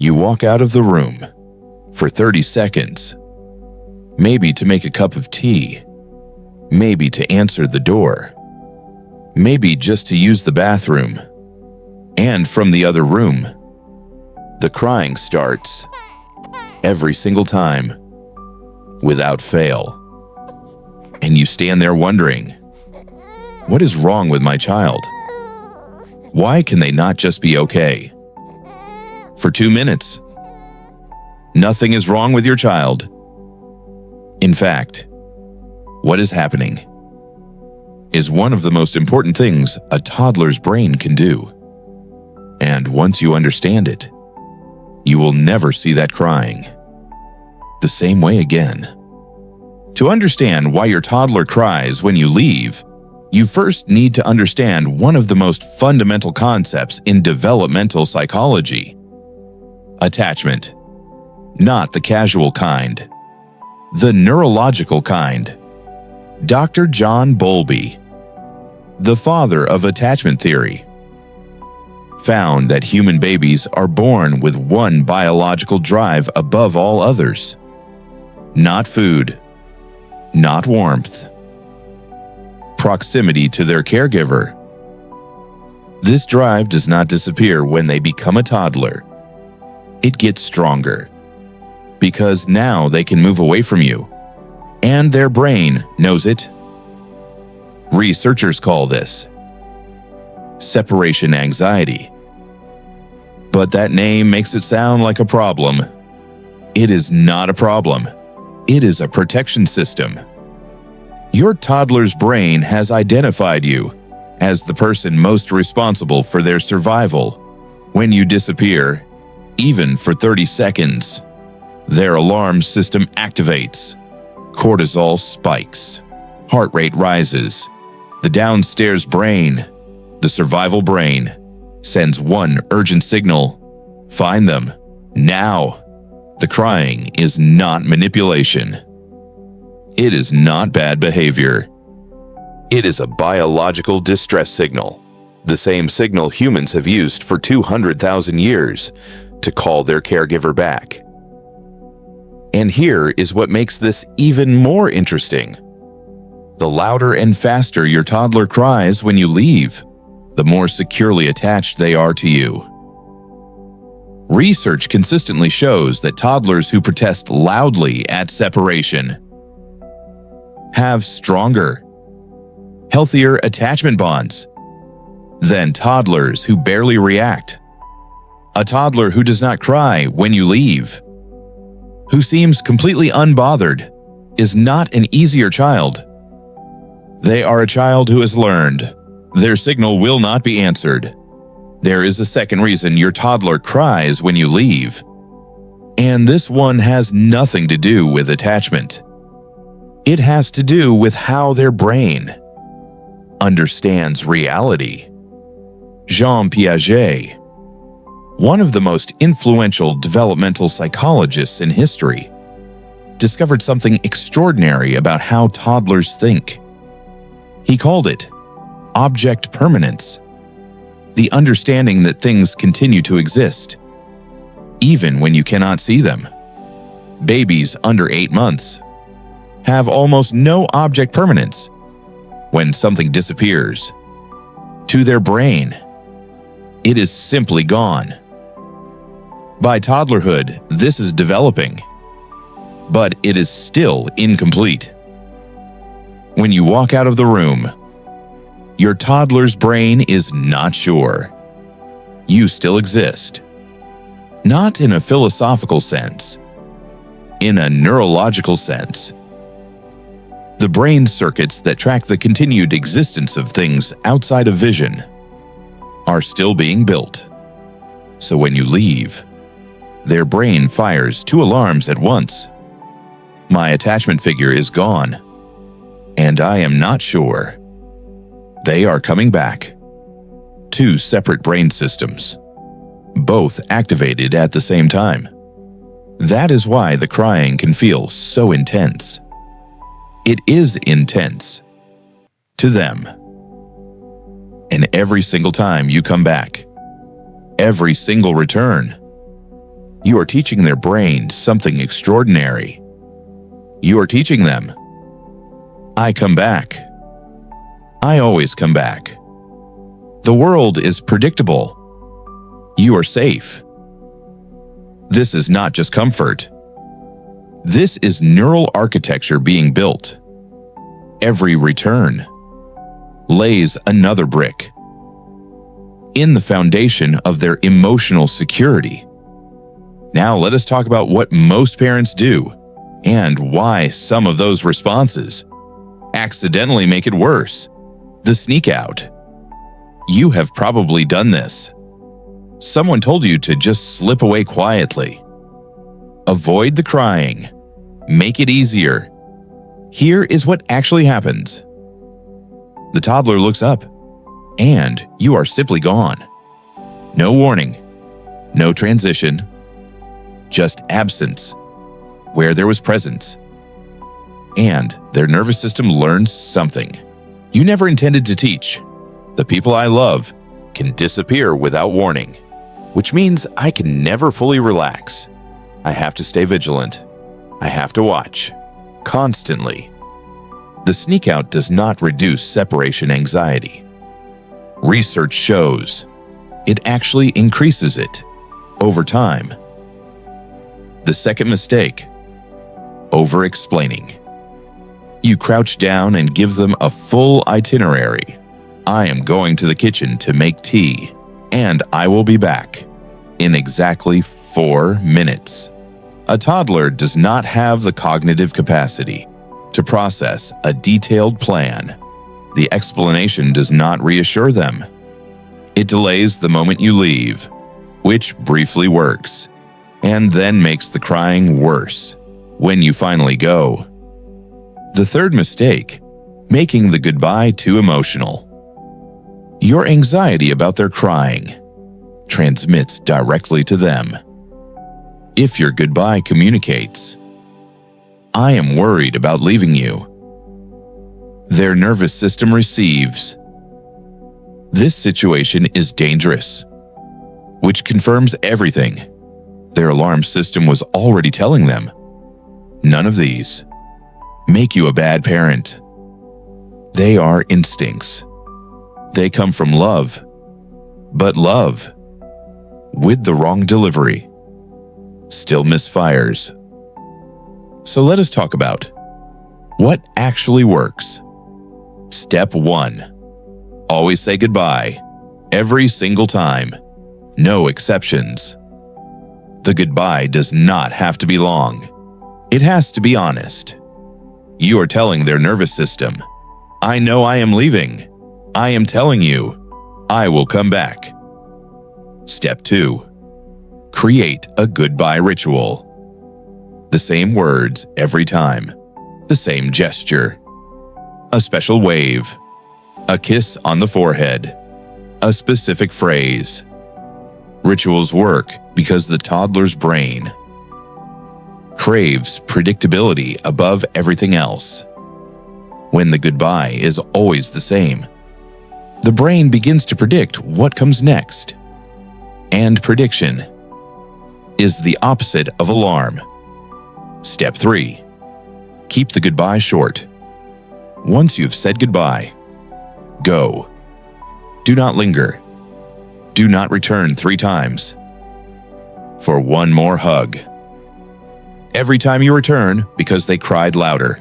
You walk out of the room for 30 seconds, maybe to make a cup of tea, maybe to answer the door, maybe just to use the bathroom. And from the other room, the crying starts every single time, without fail. And you stand there wondering, what is wrong with my child? Why can they not just be okay? For 2 minutes, nothing is wrong with your child. In fact, what is happening is one of the most important things a toddler's brain can do. And once you understand it, you will never see that crying the same way again. To understand why your toddler cries when you leave, you first need to understand one of the most fundamental concepts in developmental psychology: attachment. Not the casual kind, the neurological kind. Dr. John Bowlby, the father of attachment theory, found that human babies are born with one biological drive above all others: not food, not warmth, proximity to their caregiver. This drive does not disappear when they become a toddler. It gets stronger, because now they can move away from you, and their brain knows it. Researchers call this separation anxiety. But that name makes it sound like a problem. It is not a problem. It is a protection system. Your toddler's brain has identified you as the person most responsible for their survival. When you disappear, even for 30 seconds, their alarm system activates. Cortisol spikes. Heart rate rises. The downstairs brain, the survival brain, sends one urgent signal: find them, now. The crying is not manipulation. It is not bad behavior. It is a biological distress signal, the same signal humans have used for 200,000 years to call their caregiver back. And here is what makes this even more interesting. The louder and faster your toddler cries when you leave, the more securely attached they are to you. Research consistently shows that toddlers who protest loudly at separation have stronger, healthier attachment bonds than toddlers who barely react. A toddler who does not cry when you leave, who seems completely unbothered, is not an easier child. They are a child who has learned their signal will not be answered. There is a second reason your toddler cries when you leave, and this one has nothing to do with attachment. It has to do with how their brain understands reality. Jean Piaget, one of the most influential developmental psychologists in history, discovered something extraordinary about how toddlers think. He called it object permanence, the understanding that things continue to exist, even when you cannot see them. Babies under 8 months have almost no object permanence. When something disappears, to their brain, it is simply gone. By toddlerhood, this is developing, but it is still incomplete. When you walk out of the room, your toddler's brain is not sure. You still exist. Not in a philosophical sense, in a neurological sense. The brain circuits that track the continued existence of things outside of vision are still being built. So when you leave, their brain fires 2 alarms at once. My attachment figure is gone, and I am not sure. They are coming back. 2 separate brain systems, both activated at the same time. That is why the crying can feel so intense. It is intense to them. And every single time you come back, every single return, You are teaching their brain something extraordinary. You are teaching them, I come back. I always come back. The world is predictable. You are safe. This is not just comfort. This is neural architecture being built. Every return lays another brick in the foundation of their emotional security. Now let us talk about what most parents do and why some of those responses accidentally make it worse. The sneak out. You have probably done this. Someone told you to just slip away quietly. Avoid the crying. Make it easier. Here is what actually happens. The toddler looks up, and you are simply gone. No warning, no transition, just absence, where there was presence. And their nervous system learns something you never intended to teach. The people I love can disappear without warning, which means I can never fully relax. I have to stay vigilant. I have to watch, constantly. The sneak out does not reduce separation anxiety. Research shows it actually increases it over time. The second mistake, over-explaining. You crouch down and give them a full itinerary. I am going to the kitchen to make tea, and I will be back in exactly 4 minutes. A toddler does not have the cognitive capacity to process a detailed plan. The explanation does not reassure them. It delays the moment you leave, which briefly works, and then makes the crying worse when you finally go. The third mistake, making the goodbye too emotional. Your anxiety about their crying transmits directly to them. If your goodbye communicates, I am worried about leaving you, their nervous system receives, this situation is dangerous, which confirms everything their alarm system was already telling them. None of these make you a bad parent. They are instincts. They come from love, but love, with the wrong delivery, still misfires. So let us talk about what actually works. Step 1. Always say goodbye, every single time, no exceptions. The goodbye does not have to be long. It has to be honest. You are telling their nervous system, I know I am leaving. I am telling you, I will come back. Step 2. Create a goodbye ritual. The same words every time, the same gesture. A special wave, a kiss on the forehead, a specific phrase. Rituals work because the toddler's brain craves predictability above everything else. When the goodbye is always the same, the brain begins to predict what comes next. And prediction is the opposite of alarm. Step 3. Keep the goodbye short. Once you've said goodbye, go. Do not linger. Do not return 3 times for one more hug. Every time you return because they cried louder,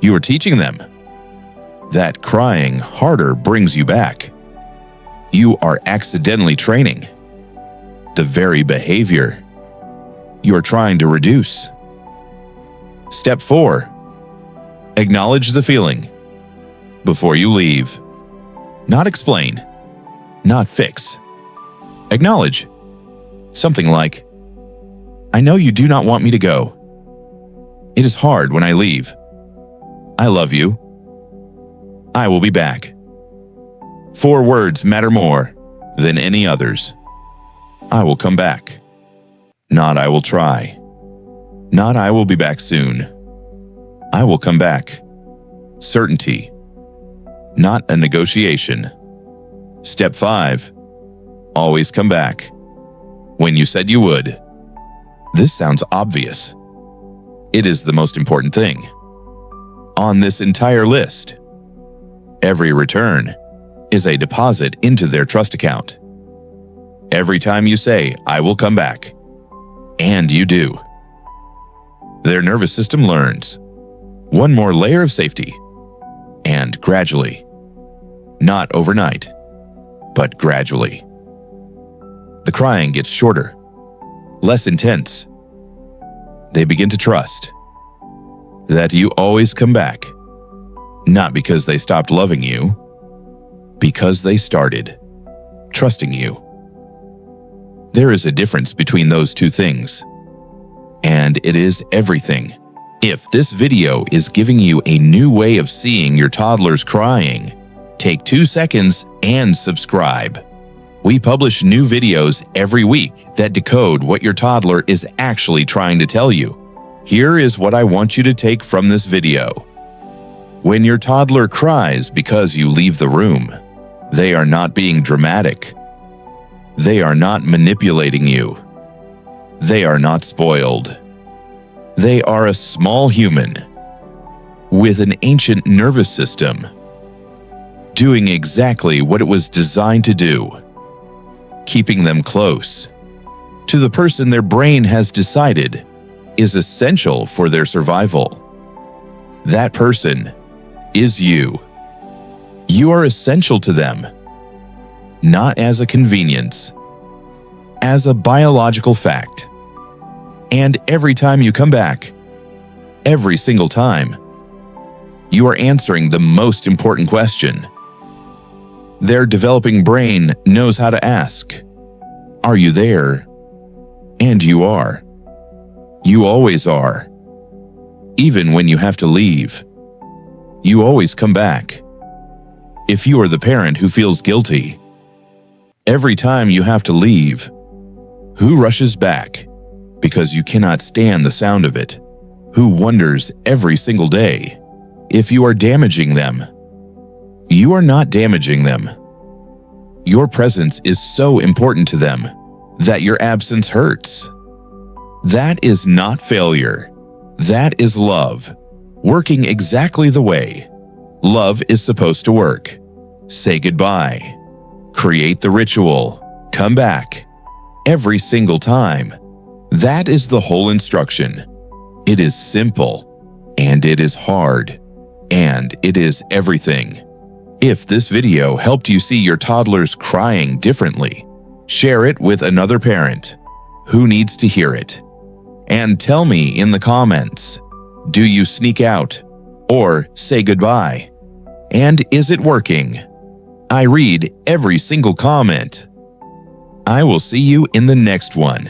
you are teaching them that crying harder brings you back. You are accidentally training the very behavior you are trying to reduce. Step 4. Acknowledge the feeling before you leave. Not explain, not fix. Acknowledge. Something like, I know you do not want me to go. It is hard when I leave. I love you. I will be back. 4 words matter more than any others. I will come back. Not I will try. Not I will be back soon. I will come back. Certainty. Not a negotiation. Step 5. Always come back. When you said you would. This sounds obvious. It is the most important thing on this entire list. Every return is a deposit into their trust account. Every time you say, "I will come back," and you do, their nervous system learns one more layer of safety, and gradually, not overnight, but gradually, the crying gets shorter, less intense. They begin to trust that you always come back, not because they stopped loving you, because they started trusting you. There is a difference between those two things, and it is everything. If this video is giving you a new way of seeing your toddler's crying, take 2 seconds and subscribe. We publish new videos every week that decode what your toddler is actually trying to tell you. Here is what I want you to take from this video. When your toddler cries because you leave the room, they are not being dramatic. They are not manipulating you. They are not spoiled. They are a small human with an ancient nervous system doing exactly what it was designed to do, keeping them close to the person their brain has decided is essential for their survival. That person is you. You are essential to them, not as a convenience, as a biological fact. And every time you come back, every single time, you are answering the most important question. Their developing brain knows how to ask, "Are you there?" And you are. You always are. Even when you have to leave, you always come back. If you are the parent who feels guilty every time you have to leave, who rushes back because you cannot stand the sound of it, who wonders every single day if you are damaging them, you are not damaging them. Your presence is so important to them that your absence hurts. That is not failure. That is love, working exactly the way love is supposed to work. Say goodbye. Create the ritual. Come back. Every single time. That is the whole instruction. It is simple, and it is hard, and it is everything. If this video helped you see your toddlers crying differently, share it with another parent who needs to hear it. And tell me in the comments, do you sneak out or say goodbye? And is it working? I read every single comment. I will see you in the next one.